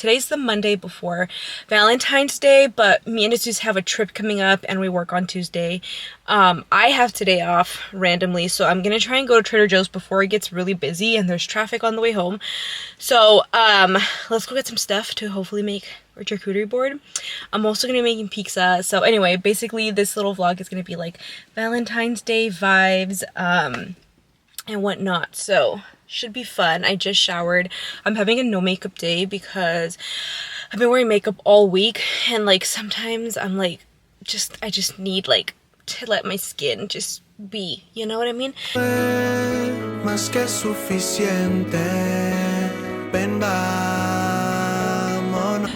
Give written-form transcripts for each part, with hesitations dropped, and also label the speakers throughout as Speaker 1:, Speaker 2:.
Speaker 1: Today's the Monday before Valentine's Day, but me and Jesus have a trip coming up and we work on Tuesday. I have today off randomly, so I'm gonna try and go to Trader Joe's before it gets really busy and there's traffic on the way home. So let's go get some stuff to hopefully make our charcuterie board. I'm also gonna be making pizza. So anyway, basically this little vlog is gonna be like Valentine's Day vibes and whatnot. So should be fun. I just showered. I'm having a no makeup day because I've been wearing makeup all week, and like sometimes I'm like I just need like to let my skin just be, you know what I mean? Más que suficiente.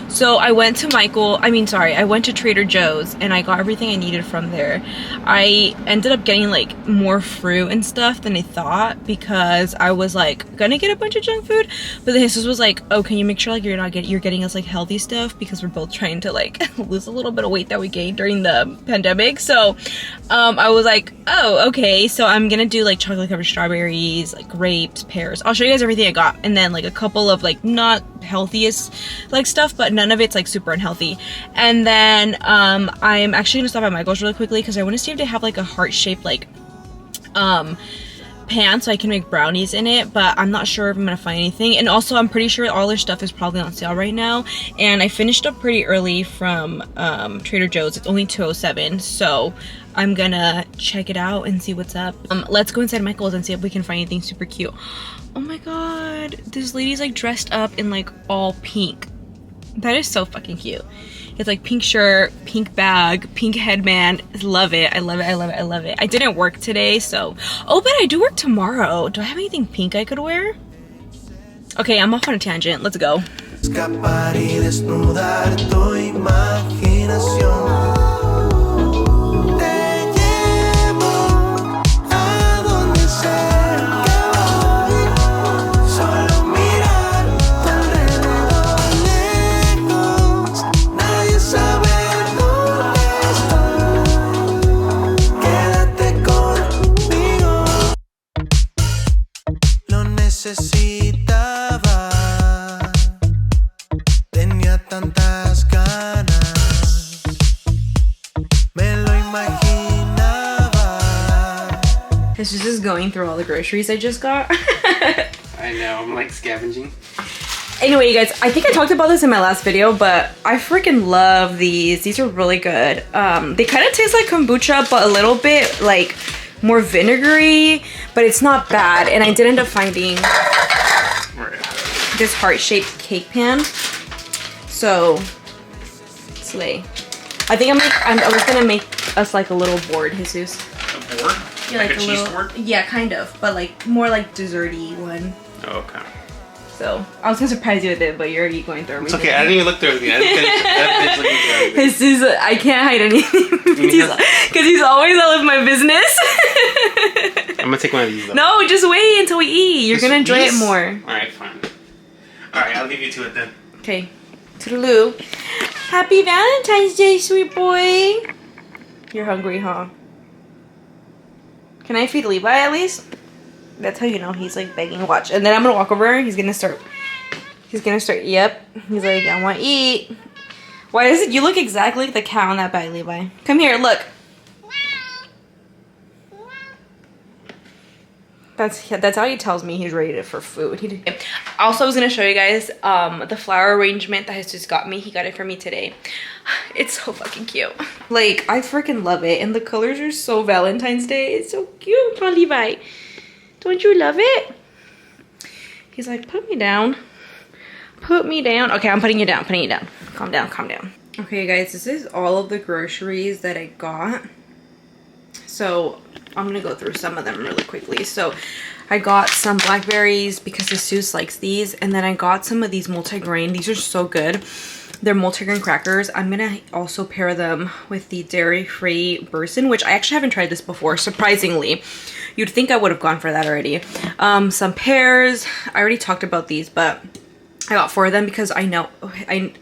Speaker 1: So I went to I went to Trader Joe's and I got everything I needed from there. I ended up getting like more fruit and stuff than I thought because I was like gonna get a bunch of junk food, but then Jesus was like, oh, can you make sure like you're getting us like healthy stuff, because we're both trying to like lose a little bit of weight that we gained during the pandemic. So I was like, oh, okay, so I'm gonna do like chocolate covered strawberries, like grapes, pears. I'll show you guys everything I got, and then like a couple of like not healthiest like stuff, but none of it's like super unhealthy. And then I'm actually gonna stop at Michael's really quickly because I want to see if they have like a heart-shaped like pan so I can make brownies in it, but I'm not sure if I'm gonna find anything. And also I'm pretty sure all their stuff is probably on sale right now, and I finished up pretty early from Trader Joe's. It's only 2:07, so I'm gonna check it out and see what's up. Let's go inside Michael's and see if we can find anything super cute. Oh my god, this lady's like dressed up in like all pink. That is so fucking cute. It's like pink shirt, pink bag, pink headband. Love it. I love it. I love it. I love it. I didn't work today, so. Oh, but I do work tomorrow. Do I have anything pink I could wear? Okay, I'm off on a tangent. Let's go. This is just going through all the groceries I just got.
Speaker 2: I know, I'm like scavenging.
Speaker 1: Anyway, you guys, I think I talked about this in my last video, but I freaking love these. These are really good. They kind of taste like kombucha, but a little bit like more vinegary, but it's not bad. And I did end up finding this heart-shaped cake pan. So, slay. I think I was gonna make us like a little board, Jesus.
Speaker 2: A board?
Speaker 1: Yeah, like a cheese board? Yeah, kind of, but like more like desserty one.
Speaker 2: Oh, okay.
Speaker 1: So I was gonna surprise you with it, but you're already going through everything.
Speaker 2: It's okay, I didn't even look through everything.
Speaker 1: I can't hide anything because he's always all of my business.
Speaker 2: I'm gonna take one of these though.
Speaker 1: No, just wait until we eat. You're gonna enjoy it more.
Speaker 2: Alright, fine. Alright, I'll leave you to it then.
Speaker 1: Okay. Toodaloo. Happy Valentine's Day, sweet boy. You're hungry, huh? Can I feed Levi at least? That's how you know he's like begging. Watch. And then I'm gonna walk over. He's gonna start. Yep. He's like, I want to eat. Why does it? You look exactly like the cow in that bag, Levi. Come here. Look. That's how he tells me he's ready for food. Also, I was gonna show you guys the flower arrangement that has just got me. He got it for me today. It's so fucking cute. Like, I freaking love it, and the colors are so Valentine's Day. It's so cute, huh, Levi? Don't you love it? He's like, put me down. Put me down. Okay, I'm putting you down. Putting you down. Calm down. Calm down. Okay, guys, this is all of the groceries that I got. So I'm gonna go through some of them really quickly. So I got some blackberries because Jesus likes these, and then I got some of these multigrain. These are so good. They're multigrain crackers. I'm gonna also pair them with the dairy-free Burson, which I actually haven't tried this before, surprisingly. You'd think I would have gone for that already. Some pears. I already talked about these, but I got 4 of them because I know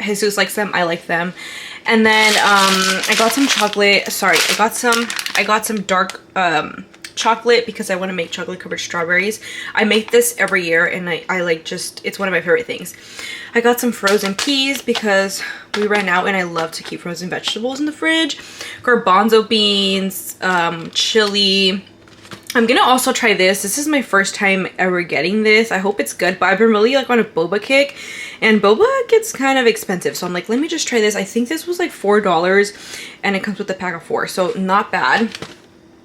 Speaker 1: Jesus likes them. I like them. And then I got some chocolate. Sorry, I got some dark chocolate because I want to make chocolate covered strawberries. I make this every year and I like just, it's one of my favorite things. I got some frozen peas because we ran out and I love to keep frozen vegetables in the fridge. Garbanzo beans, chili. I'm gonna also try this. This is my first time ever getting this. I hope it's good, but I've been really like on a boba kick and boba gets kind of expensive. So I'm like, let me just try this. I think this was like $4 and it comes with a pack of 4, so not bad.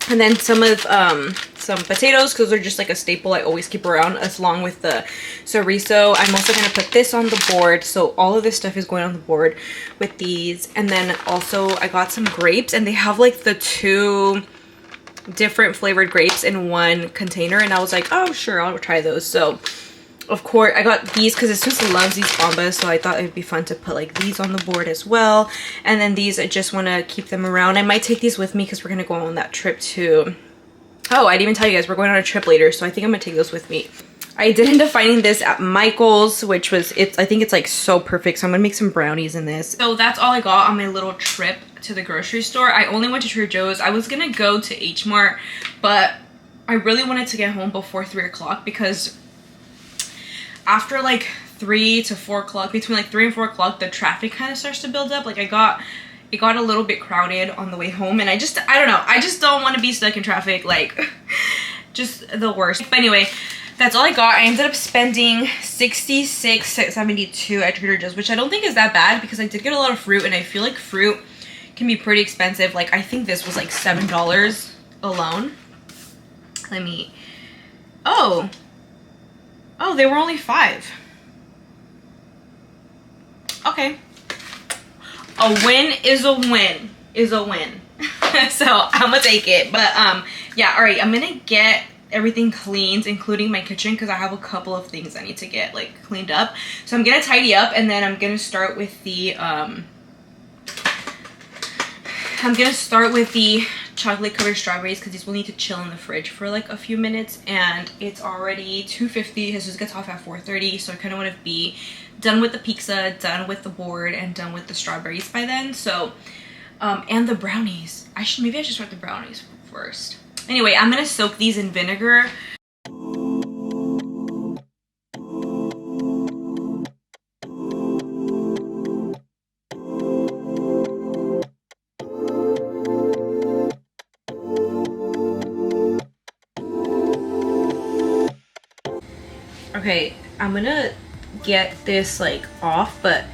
Speaker 1: And then some potatoes because they're just like a staple I always keep around, as long with the chorizo. I'm also gonna put this on the board, so all of this stuff is going on the board with these. And then also I got some grapes and they have like the 2 different flavored grapes in one container, and I was like, oh sure, I'll try those. So of course I got these because Susan loves these bombas, so I thought it'd be fun to put like these on the board as well. And then these, I just want to keep them around. I might take these with me because we're gonna go on that trip to, oh, I didn't even tell you guys, we're going on a trip later, so I think I'm gonna take those with me. I did end up finding this at Michael's, which was, I think it's like so perfect, so I'm gonna make some brownies in this. So that's all I got on my little trip to the grocery store. I only went to Trader Joe's. I was gonna go to H Mart, but I really wanted to get home before 3 o'clock because after like 3 to 4 o'clock, between like 3 and 4 o'clock, the traffic kind of starts to build up. Like it got a little bit crowded on the way home, and I don't know, I just don't want to be stuck in traffic, like just the worst. But anyway, that's all I got. I ended up spending $66.72 at Trader Joe's, which I don't think is that bad because I did get a lot of fruit, and I feel like fruit can be pretty expensive. Like I think this was like $7 alone. Let me, oh, they were only 5. Okay. A win is a win is a win. So I'm gonna take it. But yeah, all right, I'm gonna get everything cleaned, including my kitchen, because I have a couple of things I need to get like cleaned up. So I'm gonna tidy up, and then I'm gonna start with the chocolate covered strawberries because these will need to chill in the fridge for like a few minutes. And it's already 2:50. This just gets off at 4:30, so I kind of want to be done with the pizza, done with the board, and done with the strawberries by then. So and the brownies, maybe I should start the brownies first. Anyway, I'm gonna soak these in vinegar. Okay, I'm gonna get this like off, but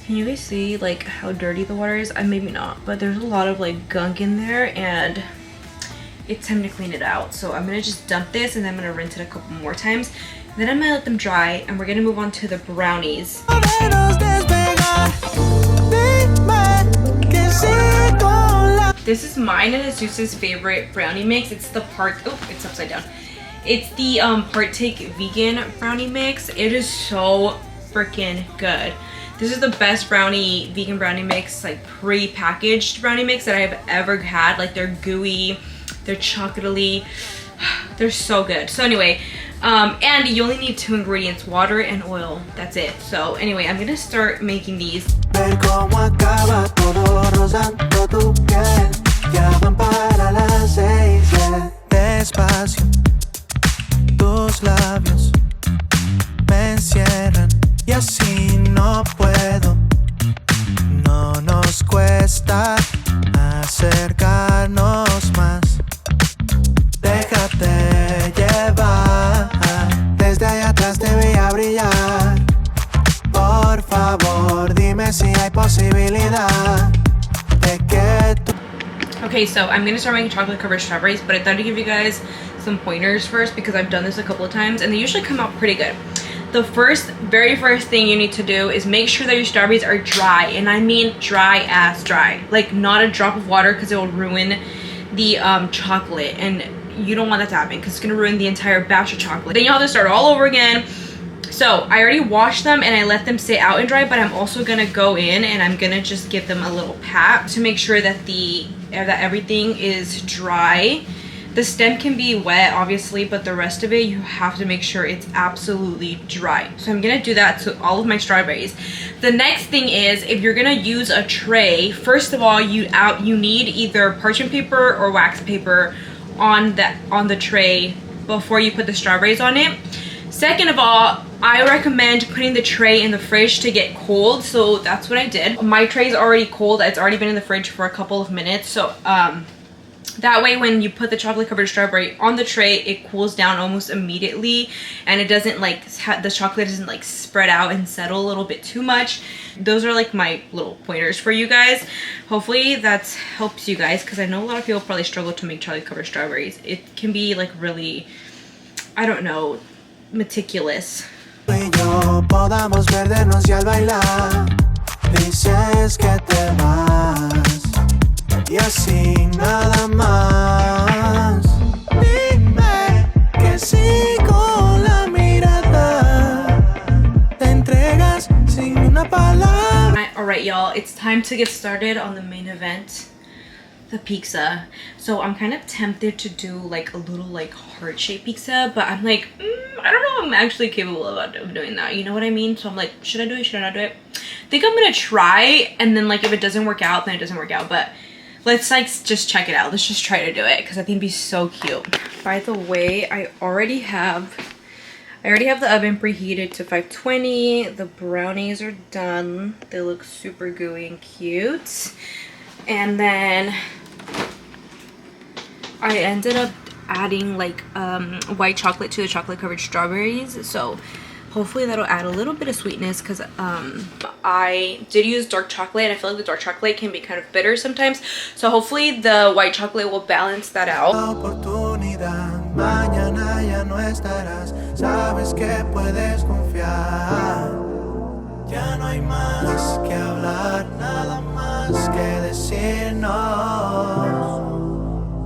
Speaker 1: can you guys see like how dirty the water is? Maybe not, but there's a lot of like gunk in there, and it's time to clean it out. So I'm gonna just dump this, and then I'm gonna rinse it a couple more times. Then I'm gonna let them dry, and we're gonna move on to the brownies. This is mine and Jesus's favorite brownie mix. It's the it's upside down. It's the Partake vegan brownie mix. It is so freaking good. This is the best vegan brownie mix, like pre-packaged brownie mix that I have ever had. Like they're gooey, they're chocolatey, they're so good. So anyway, and you only need 2 ingredients, water and oil. That's it. So anyway, I'm gonna start making these.
Speaker 3: Tus labios me encierran y así no puedo. No nos cuesta acercarnos más. Déjate llevar. Desde allá atrás te veía brillar. Por favor, dime si hay posibilidad de que tú.
Speaker 1: Okay, so I'm gonna start making chocolate covered strawberries, but I thought I'd give you guys some pointers first because I've done this a couple of times and they usually come out pretty good. The very first thing you need to do is make sure that your strawberries are dry, and I mean dry as dry, like not a drop of water because it will ruin the chocolate, and you don't want that to happen because it's gonna ruin the entire batch of chocolate. Then you'll have to start all over again. So I already washed them and I let them sit out and dry, but I'm also gonna go in and I'm gonna just give them a little pat to make sure that that everything is dry. The stem can be wet obviously, but the rest of it you have to make sure it's absolutely dry. So I'm gonna do that to all of my strawberries. The next thing is, if you're gonna use a tray, first of all you need either parchment paper or wax paper on the tray before you put the strawberries on it. Second of all, I recommend putting the tray in the fridge to get cold, so that's what I did. My tray is already cold. It's already been in the fridge for a couple of minutes, so that way when you put the chocolate covered strawberry on the tray, it cools down almost immediately, and it doesn't like, the chocolate doesn't like spread out and settle a little bit too much. Those are like my little pointers for you guys. Hopefully that helps you guys, because I know a lot of people probably struggle to make chocolate covered strawberries. It can be like really, I don't know, meticulous.
Speaker 3: Y yo podamos perdernos y al bailar dices que te vas y así nada más. Dime que sí con la mirada te entregas sin una palabra.
Speaker 1: Alright y'all, it's time to get started on the main event, the pizza. So I'm kind of tempted to do like a little like heart-shaped pizza, but I'm like, I don't know if I'm actually capable of doing that, you know what I mean? So I'm like, should I do it, should I not do it? I think I'm gonna try, and then like if it doesn't work out, then it doesn't work out, but let's like just check it out. Let's just try to do it, because I think it'd be so cute. By the way, I already have the oven preheated to 520. The brownies are done. They look super gooey and cute. And then I ended up adding like white chocolate to the chocolate covered strawberries, so hopefully that'll add a little bit of sweetness, because I did use dark chocolate, and I feel like the dark chocolate can be kind of bitter sometimes, so hopefully the white chocolate will balance that out.
Speaker 3: Mañana ya no estarás, sabes que puedes confiar. Ya no hay más que hablar, nada más que decirnos.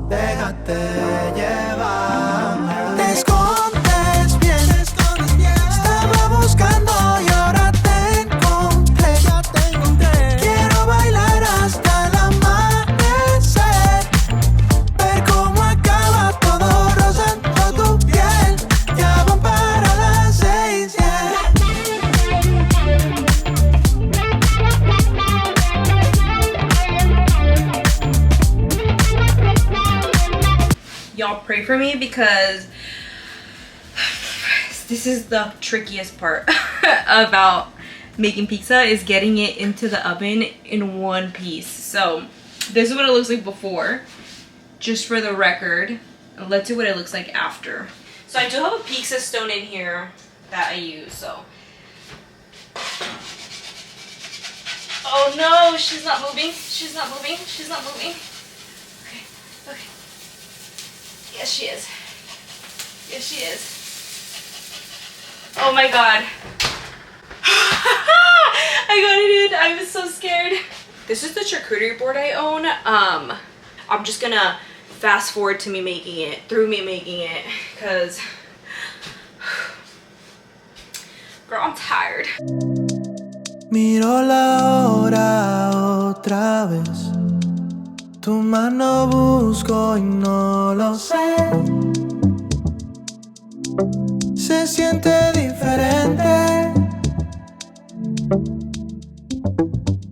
Speaker 3: Déjate llevar. Te escondes bien, estaba buscando y ahora te encontré. Ya te encontré. Quiero bailar hasta el amanecer, ver cómo acaba todo rozando tu piel. Ya van para las 6,
Speaker 1: Y'all pray for me, because this is the trickiest part about making pizza, is getting it into the oven in one piece. So this is what it looks like before, just for the record. Let's see what it looks like after. So I do have a pizza stone in here that I use, so. Oh no, she's not moving. She's not moving. She's not moving. Okay, okay. Yes, she is. Yes, she is. Oh my god. I got it in. I was so scared. This is the charcuterie board I own. I'm just gonna fast forward to me making it, because girl, I'm tired.
Speaker 3: Miro la hora otra vez. Tu mano busco y no lo sé. Se siente diferente.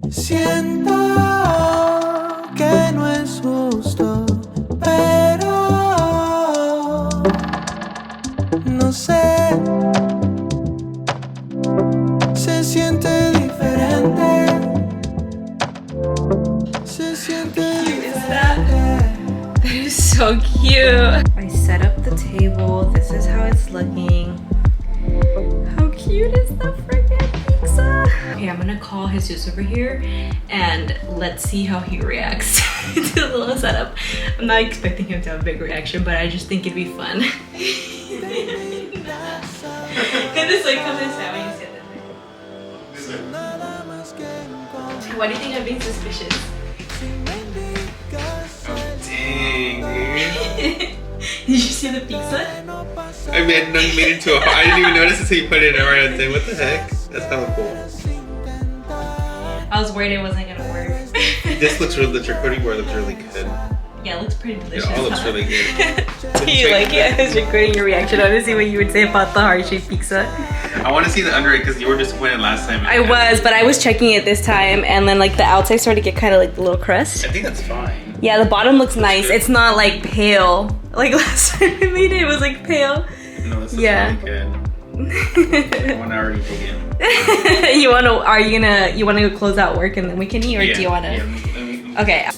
Speaker 3: Siento que no es justo, pero no sé. Se siente diferente. Se siente diferente.
Speaker 1: That is so cute. I set up the table. This is how it's looking. How cute is that freaking pizza? Okay, I'm gonna call Jesus over here and let's see how he reacts to the little setup. I'm not expecting him to have a big reaction, but I just think it'd be fun. And it's like, come this out when you say that. Why do you think I'm being suspicious?
Speaker 2: Oh, dang, dude.
Speaker 1: Did you see the pizza?
Speaker 2: I mean, no, you made it into a heart. I didn't even notice until you put it in right on the thing. What the heck? That's hella cool.
Speaker 1: I was worried it wasn't gonna work.
Speaker 2: This looks really, the charcuterie board looks really good.
Speaker 1: Yeah, it looks pretty delicious.
Speaker 2: It all looks really good.
Speaker 1: Do you like it? I was recording your reaction. I want to see what you would say about the heart-shaped pizza.
Speaker 2: I want to see the under it, because you were disappointed last time.
Speaker 1: I was, but I was checking it this time, and then like the outside started to get kind of like the little crust.
Speaker 2: I think that's fine.
Speaker 1: Yeah, the bottom looks nice. It's not like pale. Like last time I made it, it was like pale.
Speaker 2: No, this is
Speaker 1: Yeah.
Speaker 2: really good. One already taken.
Speaker 1: You wanna go close out work and then we can eat, or do you wanna?
Speaker 2: Yeah,
Speaker 1: Okay.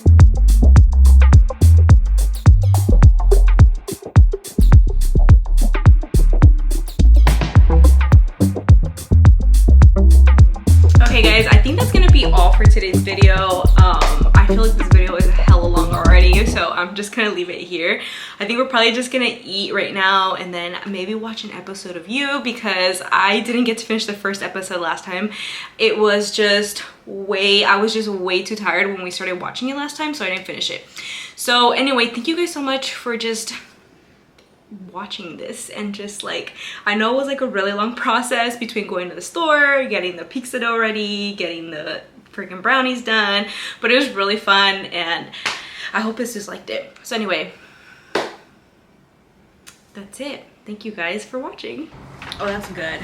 Speaker 1: Okay guys, I think that's gonna be all for today's video. I feel like this video is hella long already, so I'm just gonna leave it here. I think we're probably just gonna eat right now and then maybe watch an episode of You, because I didn't get to finish the first episode last time. It was just I was just way too tired when we started watching it last time, so I didn't finish it. So anyway, thank you guys so much for just watching this, and just like, I know it was like a really long process between going to the store, getting the pizza dough ready, getting the freaking brownies done, but it was really fun and I hope you just liked it. So anyway, that's it. Thank you guys for watching. Oh, that's good.